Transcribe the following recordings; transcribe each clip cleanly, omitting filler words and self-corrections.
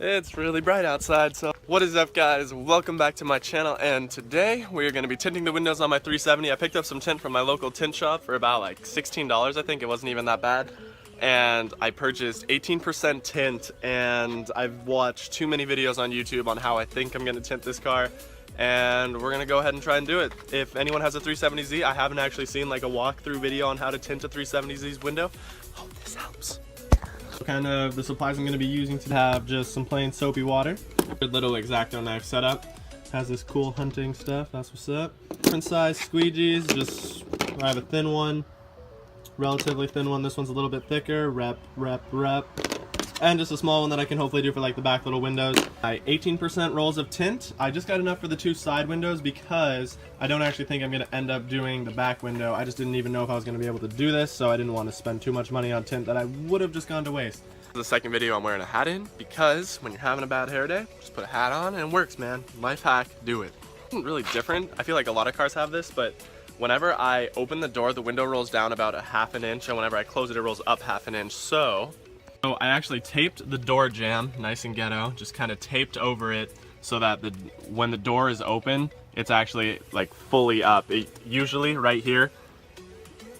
It's really bright outside, so what is up, guys? Welcome back to my channel, and today we are going to be tinting the windows on my 370. I picked up some tint from my local tint shop for about like $16. I think it wasn't even that bad, and I purchased 18% tint, and I've watched too many videos on YouTube on how I think I'm going to tint this car, and we're going to go ahead and try and do it. If anyone has a 370Z, I haven't actually seen like a walkthrough video on how to tint a 370Z's window. Hope this helps. Kind of the supplies I'm going to be using to have just some plain soapy water. Good little X-Acto knife setup. Has this cool hunting stuff, that's what's up. Different size squeegees, just I have a thin one, relatively thin one. This one's a little bit thicker, rep. And just a small one that I can hopefully do for like the back little windows. 18% rolls of tint. I just got enough for the two side windows because I don't actually think I'm going to end up doing the back window. I just didn't even know if I was going to be able to do this, so I didn't want to spend too much money on tint that I would have just gone to waste. The second video I'm wearing a hat in because when you're having a bad hair day, just put a hat on and it works, man. Life hack, do it. It's really different. I feel like a lot of cars have this, but whenever I open the door, the window rolls down about a ½ inch, and whenever I close it, it rolls up ½ inch. So I actually taped the door jamb, nice and ghetto, just kind of taped over it so that when the door is open, it's actually like fully up. Usually right here,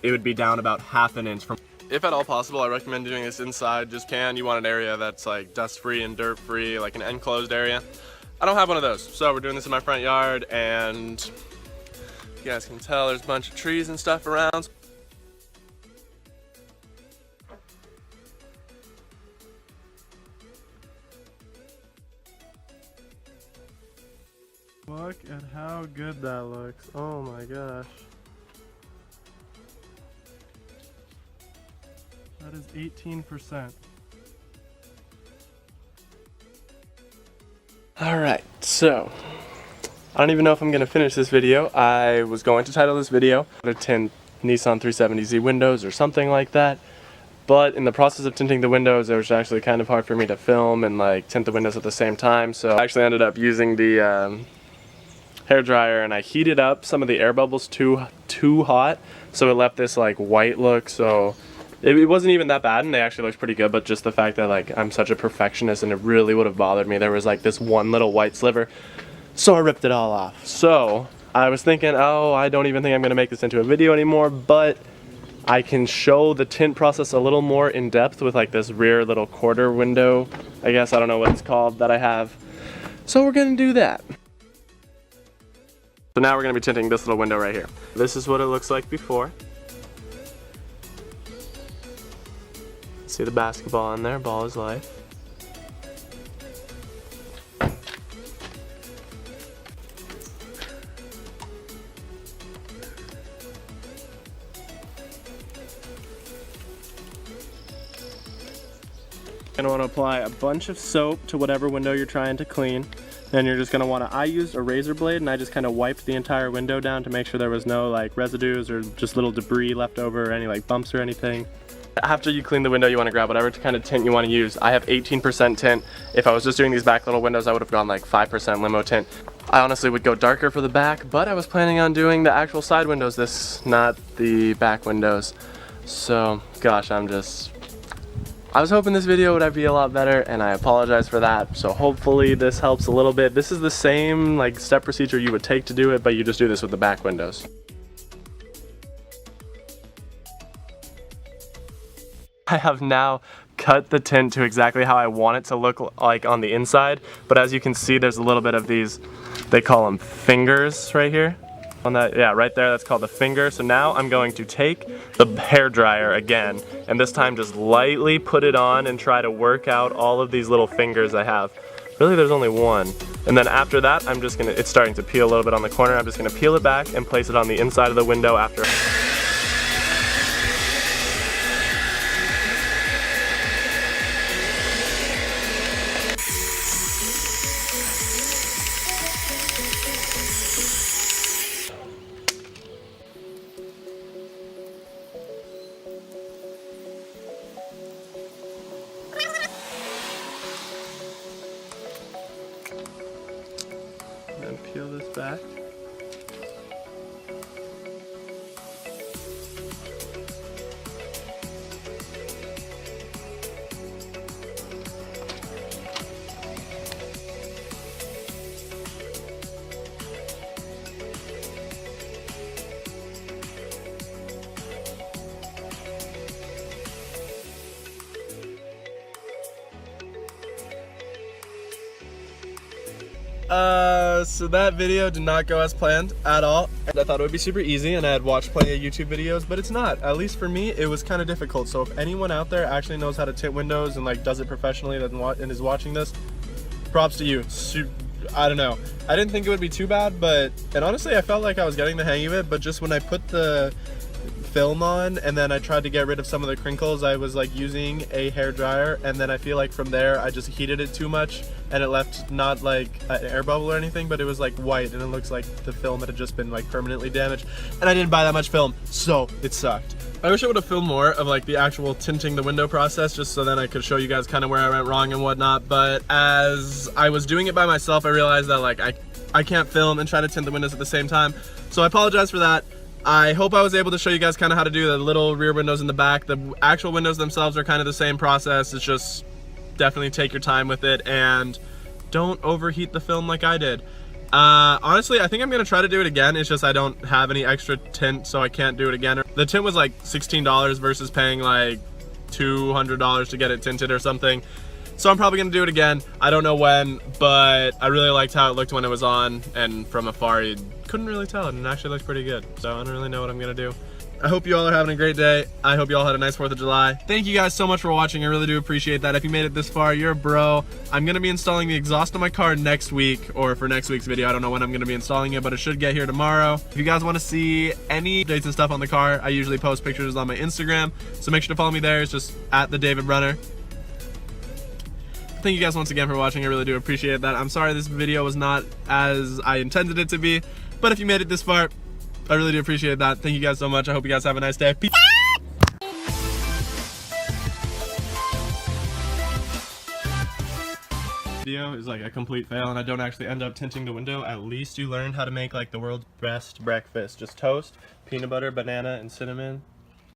it would be down about ½ inch from. If at all possible, I recommend doing this inside. You want an area that's like dust-free and dirt-free, like an enclosed area. I don't have one of those, so we're doing this in my front yard, and you guys can tell there's a bunch of trees and stuff around. Look at how good that looks. Oh my gosh. That is 18%. Alright, so I don't even know if I'm going to finish this video. I was going to title this video how to tint Nissan 370Z windows or something like that. But in the process of tinting the windows, it was actually kind of hard for me to film and like tint the windows at the same time. So I actually ended up using the hair dryer, and I heated up some of the air bubbles too hot, so it left this like white look. So it wasn't even that bad, and they actually looked pretty good, but just the fact that like I'm such a perfectionist and it really would have bothered me. There was like this one little white sliver, so I ripped it all off. So I was thinking, oh, I don't even think I'm gonna make this into a video anymore, but I can show the tint process a little more in depth with like this rear little quarter window, I guess, I don't know what it's called, that I have. So we're gonna do that. So now we're going to be tinting this little window right here. This is what it looks like before. See the basketball in there, ball is life. You're going to want to apply a bunch of soap to whatever window you're trying to clean. Then you're just going to want to, I used a razor blade and I just kind of wiped the entire window down to make sure there was no like residues or just little debris left over or any like bumps or anything. After you clean the window, you want to grab whatever kind of tint you want to use. I have 18% tint. If I was just doing these back little windows, I would have gone like 5% limo tint. I honestly would go darker for the back, but I was planning on doing the actual side windows, not the back windows. So gosh, I was hoping this video would be a lot better, and I apologize for that. So hopefully this helps a little bit. This is the same like step procedure you would take to do it, but you just do this with the back windows. I have now cut the tint to exactly how I want it to look like on the inside, but as you can see, there's a little bit of these, they call them fingers right here. On that, yeah, right there, that's called the finger. So now I'm going to take the hair dryer again, and this time just lightly put it on and try to work out all of these little fingers I have. Really, there's only one. And then after that, it's starting to peel a little bit on the corner. I'm just gonna peel it back and place it on the inside of the window after. And peel this back. So that video did not go as planned at all. And I thought it would be super easy and I'd watch plenty of YouTube videos, but it's not. At least for me, it was kind of difficult. So if anyone out there actually knows how to tint windows and like does it professionally and is watching this, props to you. I don't know. I didn't think it would be too bad, and honestly I felt like I was getting the hang of it, but just when I put the film on and then I tried to get rid of some of the crinkles, I was like using a hair dryer, and then I feel like from there I just heated it too much and it left not like an air bubble or anything, but it was like white and it looks like the film had just been like permanently damaged, and I didn't buy that much film, so it sucked. I wish I would have filmed more of like the actual tinting the window process, just so then I could show you guys kind of where I went wrong and whatnot, but as I was doing it by myself I realized that like I can't film and try to tint the windows at the same time, so I apologize for that. I hope I was able to show you guys kind of how to do the little rear windows in the back. The actual windows themselves are kind of the same process. It's just definitely take your time with it and don't overheat the film like I did. Honestly, I think I'm gonna try to do it again. It's just I don't have any extra tint, so I can't do it again. The tint was like $16 versus paying like $200 to get it tinted or something. So I'm probably gonna do it again. I don't know when, but I really liked how it looked when it was on, and from afar you couldn't really tell, and it actually looked pretty good. So I don't really know what I'm gonna do. I hope you all are having a great day. I hope you all had a nice 4th of July. Thank you guys so much for watching. I really do appreciate that. If you made it this far, you're a bro. I'm gonna be installing the exhaust on my car next week, or for next week's video. I don't know when I'm gonna be installing it, but it should get here tomorrow. If you guys wanna see any updates and stuff on the car, I usually post pictures on my Instagram, so make sure to follow me there. It's just @TheDavidRunner. Thank you guys once again for watching. I really do appreciate that. I'm sorry this video was not as I intended it to be, but if you made it this far, I really do appreciate that. Thank you guys so much. I hope you guys have a nice day. Peace. Video is like a complete fail and I don't actually end up tinting the window. At least you learned how to make like the world's best breakfast. Just toast, peanut butter, banana, and cinnamon.